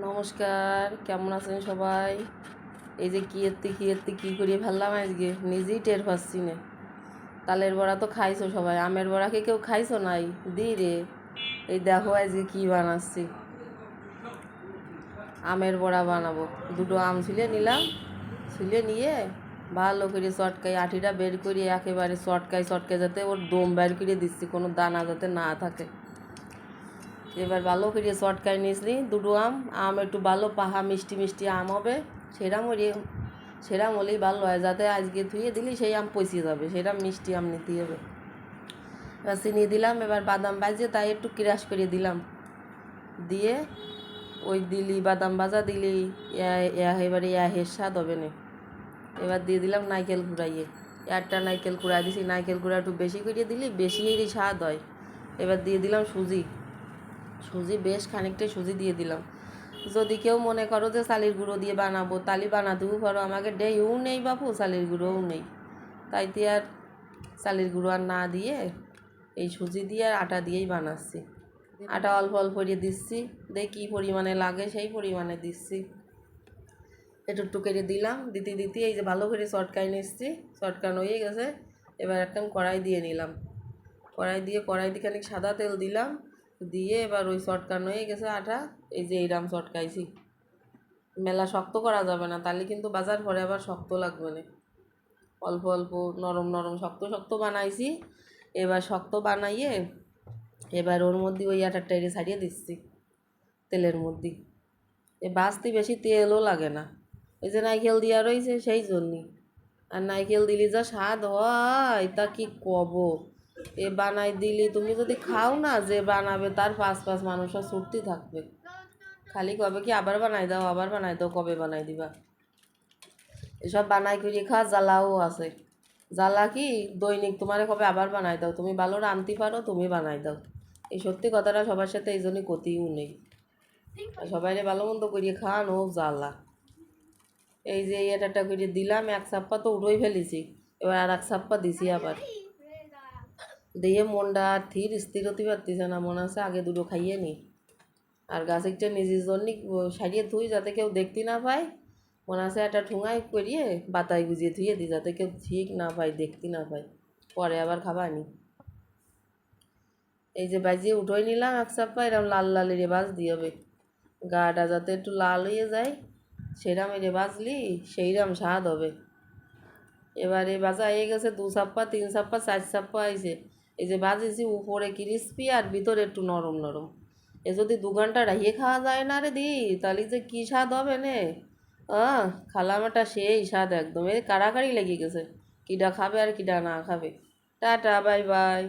নমস্কার, কেমন আছেন সবাই? এই যে কি করিয়ে ফেললাম আজকে নিজেই টের পাচ্ছি না। তালের বড়া তো খাইছো সবাই, আমের বড়া কি কেউ খাইছো নাই? দি রে, এই দেখো আজকে কি বানাচ্ছি। আমের বড়া বানাবো। দুটো আম ছুলে নিলাম, ছুলে নিয়ে ভালো করে চটকাই আঠিটা বের করে একেবারে চটকাই যাতে ওর দম বের করে দিচ্ছি, কোনো দানা যাতে না থাকে। এবার ভালো করে চটকাই নিয়েছি দুটো আম একটু ভালো পাহা মিষ্টি মিষ্টি আম হবে, সেরাম হলেই ভালো হয়, যাতে আজকে ধুয়ে দিলি সেই আম পচিয়ে যাবে, সেরকম মিষ্টি আম নিতে হবে। এবার চিনি দিলাম, এবার বাদাম ভাজে তাই একটু ক্রাশ করে দিলাম, দিয়ে ওই দিলি বাদাম ভাজা দিলি এবারে হের স্বাদ হবে না। এবার দিয়ে দিলাম নারকেল কুড়াইয়ে, একটা নারকেল কুড়াই দিছি, নারকেল কুড়া একটু বেশি করে দিলি বেশি স্বাদ হয়। এবার দিয়ে দিলাম সুজি বেশ খানিকটাই সুজি দিয়ে দিলাম। যদি কেউ মনে করো যে চালের গুঁড়ো দিয়ে বানাবো তালি বানাতেও পারো, আমাকে ডেইও নেই বাপু, চালের গুঁড়োও নেই, তাইতে আর চালের গুঁড়ো আর না দিয়ে এই সুজি দিয়ে আর আটা দিয়েই বানাচ্ছি। আটা অল্প অল্প করে দিচ্ছি, দেখি কী পরিমাণে লাগে সেই পরিমাণে দিচ্ছি। একটু করে দিলাম, দিতে দিতে এই যে ভালো করে চটকাই নিচ্ছি, চটকানো হয়ে গেছে। এবার একটা কড়াই দিয়ে নিলাম, কড়াই দিয়ে খানিক সাদা তেল দিলাম, দিয়ে এবার ওই চটকানো হয়ে গেছে আটা, এই যে এইরাম চটকাইছি। মেলা শক্ত করা যাবে না, তাহলে কিন্তু বাজার পরে আবার শক্ত লাগবে না। অল্প অল্প নরম নরম শক্ত শক্ত বানাইছি। এবার শক্ত বানাইয়ে এবার ওর মধ্যে ওই আটাটা এড়ে ছাড়িয়ে দিচ্ছি তেলের মধ্যে। এ বাঁচতে বেশি তেলও লাগে না, ওই যে নারকেল দেওয়া রয়েছে সেই জন্যই। আর নারকেল দিলি যা স্বাদ হয় তা কি কব। এ বানাই দিলি তুমি যদি খাও না, যে বানাবে তার পাঁচ মানুষও ছুটতে থাকবে, খালি কবে কি আবার বানাই দাও, কবে বানাই দিবা। এসব বানাই করে খাওয়া জ্বালাও আছে। জ্বালা কি দৈনিক তোমারে কবে আবার বানাই দাও, তুমি ভালো রাঁধতে পারো তুমি বানাই দাও। এই সত্যি কথাটা সবার সাথে এই জন্যই কতিও নেই, সবাই ভালো মন্দ করিয়ে খাওয়ানো জ্বালা। এই যে এটা করে দিলাম, এক চাপ্পা তো উঠোই ফেলেছি, এবার আর এক চাপ্পা দিছি আবার দিয়ে মনটা আর স্থির হতে পারতেছে না, মনে হচ্ছে আগে দুটো খাইয়ে নি। আর গাছেরটা নিজের জন্যই সারিয়ে ধুই যাতে কেউ দেখতে না পায়, মনে আছে একটা ঠুঙাই করিয়ে বাতায় গুজিয়ে ধুয়ে দিই যাতে কেউ ঠিক না পায়, দেখতে না পায়, পরে আবার খাবানি। এই যে বাজিয়ে উঠোই নিলাম এক চাপ্পা, এরকম লাল লাল এড়ে বাজ দিয়ে হবে, গাটা যাতে একটু লাল হয়ে যায়, সেরাম এড়ে বাজলি সেইরাম স্বাদ হবে। এবারে বাজা হয়ে গেছে দু চাপ্পা, তিন চাপ্পা, চার চাপ্পা আইছে। এই যে বাজিয়েছি উপরে ক্রিস্পি আর ভিতরে একটু নরম নরম। এ যদি 2 ঘন্টা রাখিয়ে খাওয়া যায় না রে দি, তাহলে যে কী স্বাদ হবে নে। খালামাটা সেই স্বাদ একদম, এই কাড়াকাড়ি লেগে গেছে, কিডা খাবে আর কিডা না খাবে। Tata, bye bye.